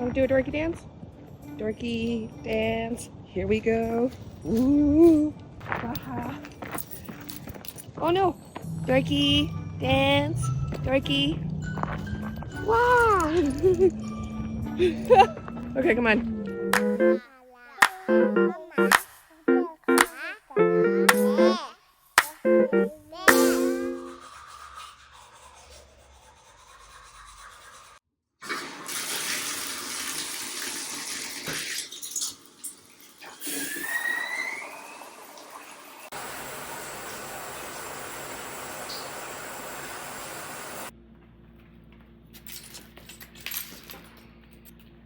Want to do a dorky dance? Dorky dance. Here we go. Ooh. Aha. Oh no. Dorky dance. Dorky. Wow. Okay, come on.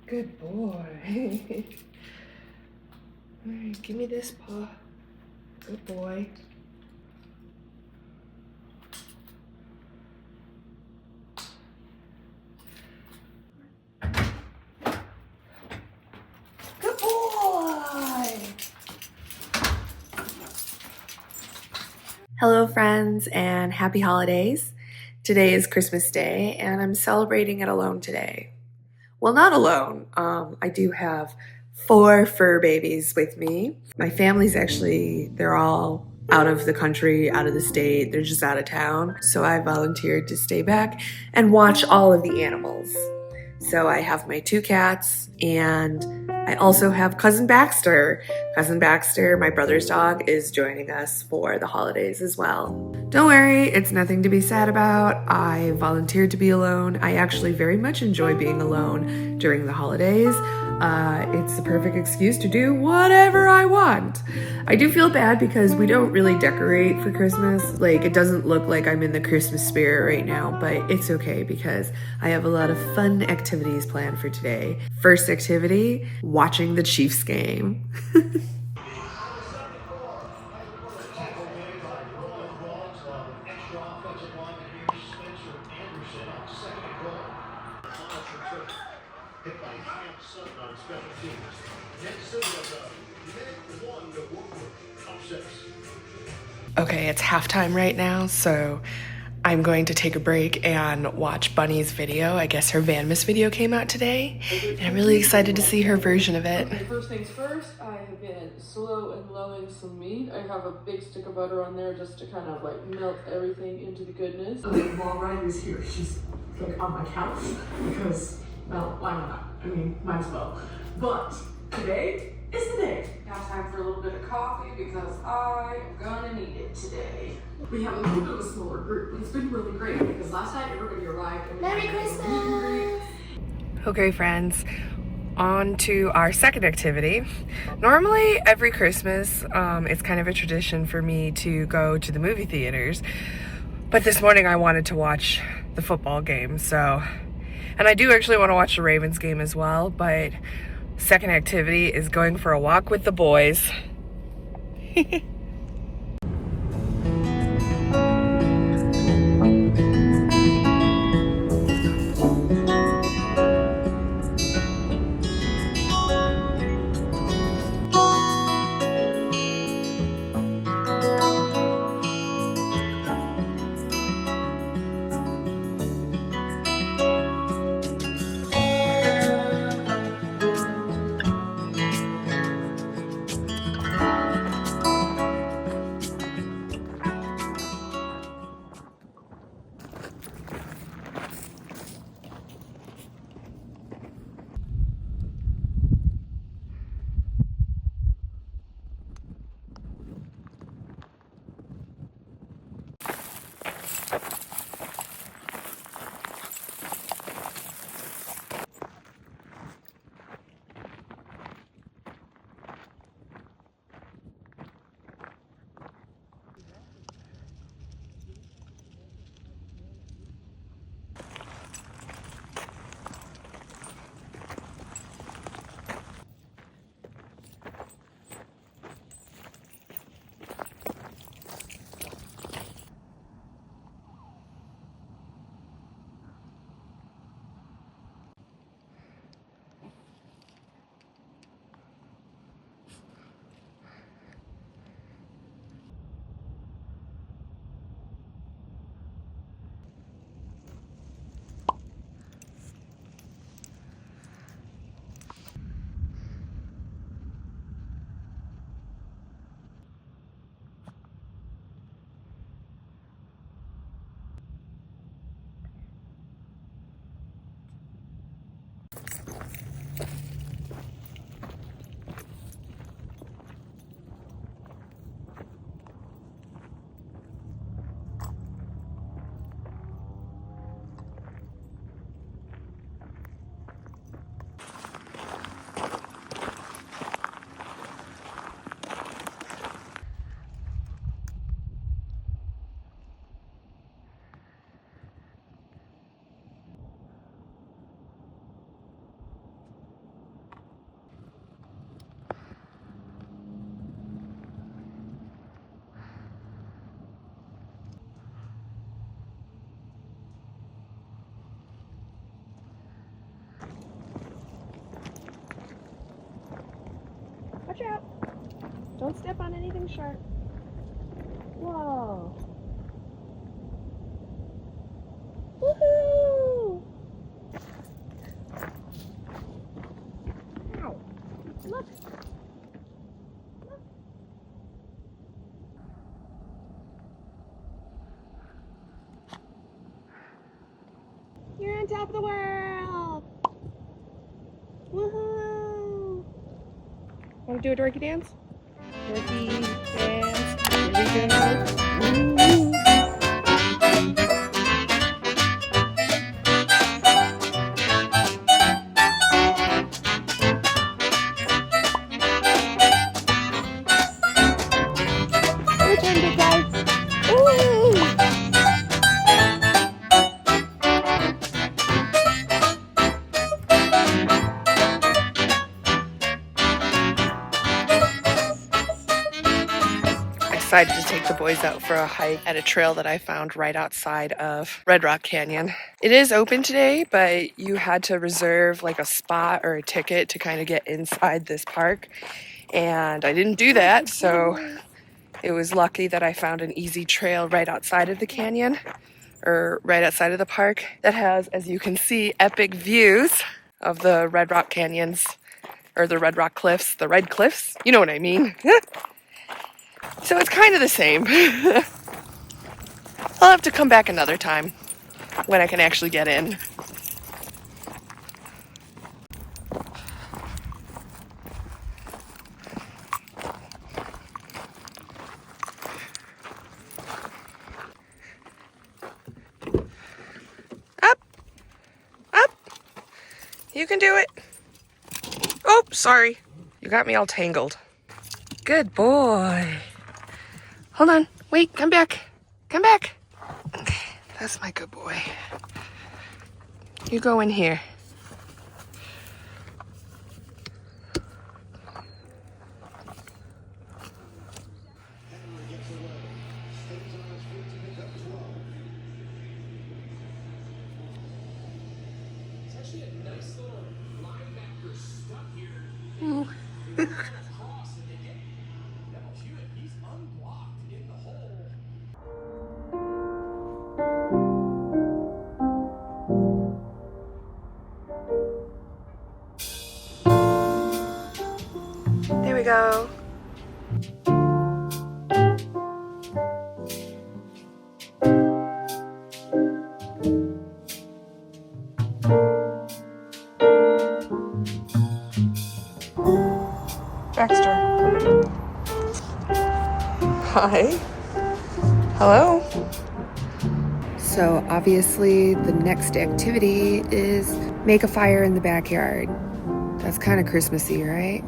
Good boy. Alright, give me this paw. Good boy. Good boy! Hello friends and happy holidays. Today is Christmas Day and I'm celebrating it alone today. Well, not alone. I do have 4 fur babies with me. My family's actually, they're all out of the country, out of the state. They're just out of town. So I volunteered to stay back and watch all of the animals. So I have my 2 cats and I also have Cousin Baxter. Cousin Baxter, my brother's dog, is joining us for the holidays as well. Don't worry, it's nothing to be sad about. I volunteered to be alone. I actually very much enjoy being alone during the holidays. It's the perfect excuse to do whatever I want. I do feel bad because we don't really decorate for Christmas. Like, it doesn't look like I'm in the Christmas spirit right now, but it's okay because I have a lot of fun activities planned for today. First activity, watching the Chiefs game. Okay, it's halftime right now, so I'm going to take a break and watch Bunny's video. I guess her Vanmas video came out today, and I'm really excited to see her version of it. Okay, first things first, I have been slow and lowing some meat. I have a big stick of butter on there just to kind of like melt everything into the goodness. While Riley's here, she's like on my couch because, well, why not? I mean, might as well. But today is the day. Now time for a little bit of coffee because I am gonna need it today. We have a little bit of a smaller group. It's been really great because last night everybody arrived. And Merry Christmas! Okay, friends, on to our second activity. Normally, every Christmas, it's kind of a tradition for me to go to the movie theaters. But this morning I wanted to watch the football game, so... And I do actually want to watch the Ravens game as well, but second activity is going for a walk with the boys. Watch out. Don't step on anything sharp. Whoa. Woohoo! Ow. Look. Look. You're on top of the world. Woohoo! Want to do a dorky dance? Dorky dance. Here we go. Woo. Your turn, big guy. Ooh. I decided to take the boys out for a hike at a trail that I found right outside of Red Rock Canyon. It is open today, but you had to reserve like a spot or a ticket to kind of get inside this park. And I didn't do that, so it was lucky that I found an easy trail right outside of the canyon, or right outside of the park, that has, as you can see, epic views of the Red Rock Canyons, or the Red Rock Cliffs, the Red Cliffs, you know what I mean. So it's kind of the same. I'll have to come back another time when I can actually get in. Up, up. You can do it. Oh, sorry. You got me all tangled. Good boy. Hold on. Wait, come back. Come back. Okay, that's my good boy. You go in here. There we go. Baxter. Hi. Hello. So obviously the next activity is make a fire in the backyard. That's kind of Christmassy, right?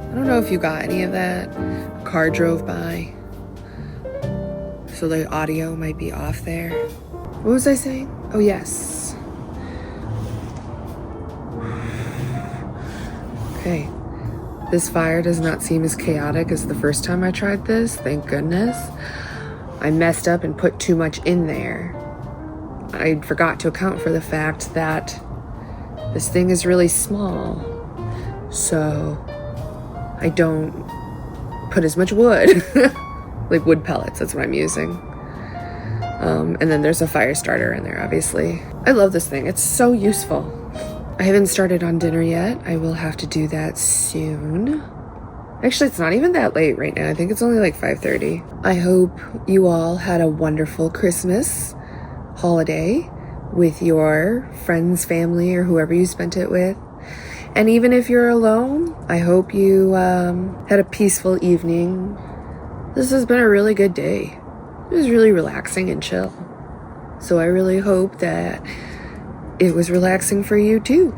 I don't know if you got any of that. A car drove by, so the audio might be off there. What was I saying? Oh, yes. Okay. This fire does not seem as chaotic as the first time I tried this, thank goodness. I messed up and put too much in there. I forgot to account for the fact that this thing is really small, so I don't put as much wood. Like wood pellets, that's what I'm using. And then there's a fire starter in there, obviously. I love this thing, it's so useful. I haven't started on dinner yet. I will have to do that soon. Actually, it's not even that late right now. I think it's only like 5:30. I hope you all had a wonderful Christmas holiday with your friends, family, or whoever you spent it with. And even if you're alone, I hope you had a peaceful evening. This has been a really good day. It was really relaxing and chill. So I really hope that it was relaxing for you too.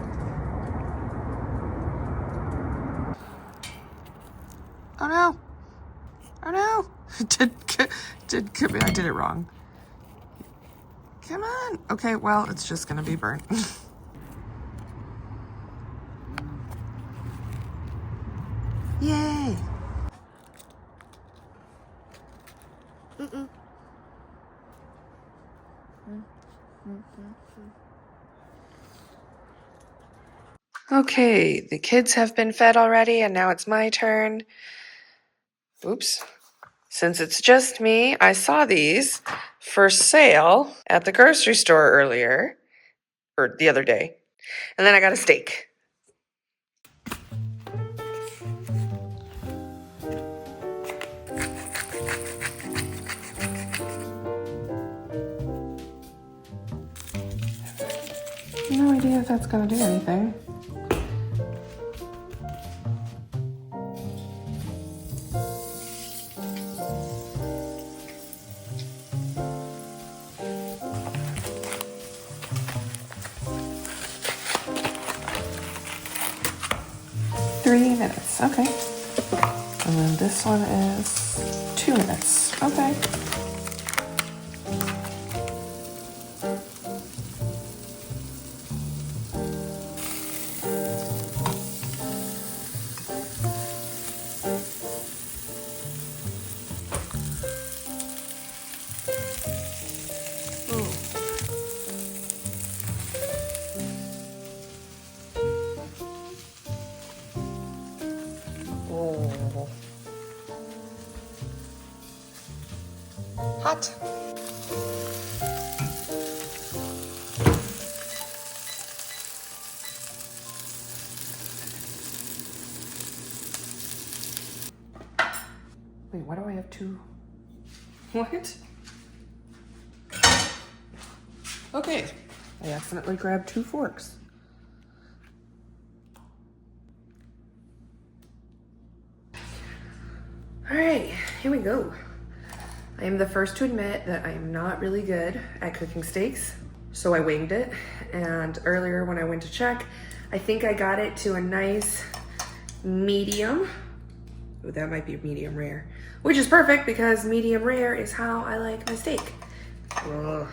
Oh no. Oh no. I did it wrong. Come on. Okay, well, it's just gonna be burnt. Yay. Mm-mm. Okay, the kids have been fed already, and now it's my turn. Oops. Since it's just me, I saw these for sale at the grocery store earlier, or the other day, and then I got a steak. No idea if that's gonna do anything. $3 minutes, okay. And then this one is 2 minutes, okay. Oh. Hot. Wait, why do I have two? What? Okay, I accidentally grabbed 2 forks. All right, here we go. I am the first to admit that I am not really good at cooking steaks, so I winged it. And earlier when I went to check, I think I got it to a nice medium. Ooh, that might be medium rare, which is perfect because medium rare is how I like my steak. Ugh.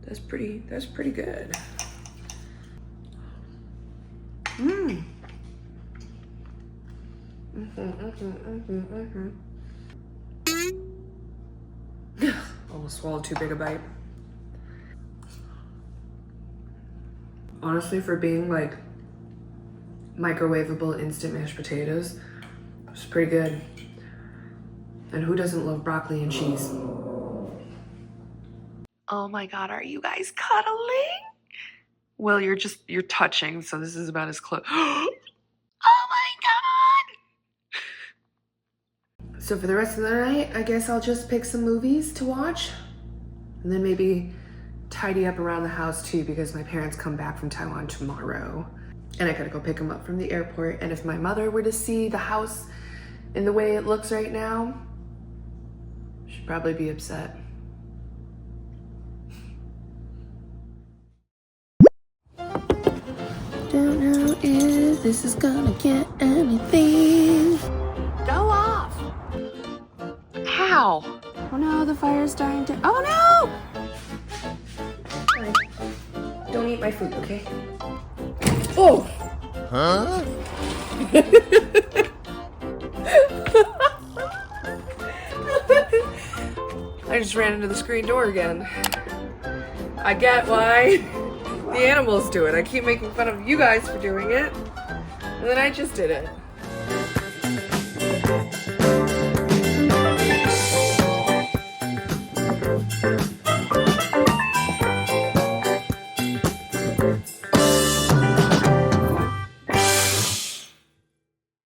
That's pretty good. Mmm. Almost swallowed too big a bite. Honestly, for being like microwavable instant mashed potatoes, it's pretty good. And who doesn't love broccoli and cheese? Oh my God, are you guys cuddling? Well, you're touching, so this is about as close. Oh my God! So for the rest of the night, I guess I'll just pick some movies to watch. And then maybe tidy up around the house too, because my parents come back from Taiwan tomorrow. And I gotta go pick them up from the airport. And if my mother were to see the house in the way it looks right now, she'd probably be upset. Don't know if this is gonna get anything. Go off! How? Oh no, the fire's starting to. Oh no! Fine. Don't eat my food, okay? Oh! Huh? I just ran into the screen door again. I get why the animals do it. I keep making fun of you guys for doing it, and then I just did it.